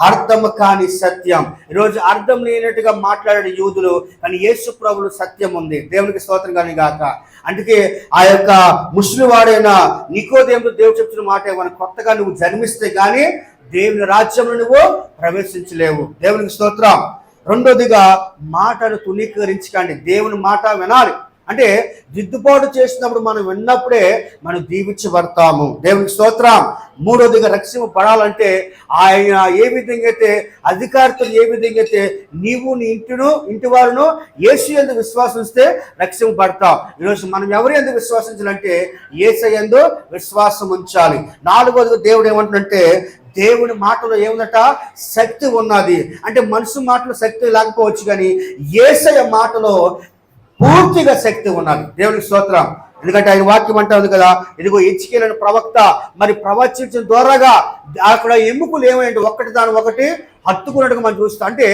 S1: అర్థం కాని సత్యం. ఈరోజు అర్థం లేనట్టుగా మాట్లాడే యూదులు, కానీ యేసు ప్రభువులో సత్యం ఉంది. దేవునికి స్తోత్రం కానీ గాక. అందుకే ఆ యొక్క ముస్లిం వాడైన నికోదేముతో దేవుడు చెప్తున్న మాట, ఏమన్నా కొత్తగా నువ్వు జన్మిస్తే కానీ దేవుని రాజ్యంలో నువ్వు ప్రవేశించలేవు. దేవునికి స్తోత్రం. రెండోదిగా మాటను తునీకరించకండి, దేవుని మాట వినాలి. అంటే దిద్దుబాటు చేసినప్పుడు మనం విన్నప్పుడే మనం దీవించబడతాము. దేవునికి స్తోత్రం. మూడోదిగా రక్షింపబడాలంటే ఆయన ఏ విధంగా అయితే అధికారితో ఏ విధంగా అయితే నీవు నీ ఇంటి వారును యేసు యందు విశ్వాసిస్తే రక్షింపబడతావు. ఈరోజు మనం ఎవరి యందు విశ్వాసించాలంటే యేసయ్య యందు విశ్వాసం ఉంచాలి. నాలుగోదిగా దేవుడు ఏమంటుందంటే దేవుని మాటలో ఏముందట, శక్తి ఉన్నది. అంటే మనుషు మాటలో శక్తి లేకపోవచ్చు, కానీ యేసయ్య మాటలో పూర్తిగా శక్తి ఉన్నది. దేవునికి స్తోత్రం. ఎందుకంటే ఆయన వాక్యం అంటా ఉంది కదా, ఇదిగో హెచ్కేలను ప్రవక్త మరి ప్రవచించిన ద్వారాగా అక్కడ ఎముకలు ఏమైంది ఒకటి దాని ఒకటి హత్తుకున్నట్టుగా మనం చూస్తాం. అంటే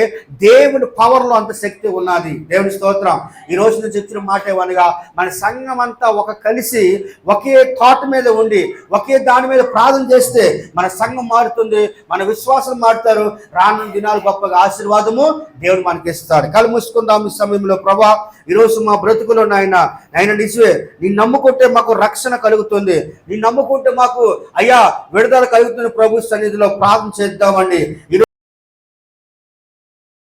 S1: దేవుని పవర్లో అంత శక్తి ఉన్నది. దేవుని స్తోత్రం. ఈ రోజు నుంచి చెప్పిన మాట ఏమనగా, మన సంఘం అంతా కలిసి ఒకే థాట్ మీద ఉండి ఒకే దాని మీద ప్రార్థన చేస్తే మన సంఘం మారుతుంది, మన విశ్వాసం మారుతారు. రానున్న దినాలు గొప్పగా ఆశీర్వాదము దేవుడు మనకి ఇస్తాడు. కళ్ళు మూసుకుందాం ఈ సమయంలో. ప్రభా, ఈరోజు మా బ్రతుకులో నాయన నిజమే, నీ నమ్ముకుంటే మాకు రక్షణ కలుగుతుంది, నీ నమ్ముకుంటే మాకు అయ్యా విడుదల కలుగుతుంది. ప్రభు సన్నిధిలో ప్రార్థన చేద్దామండి.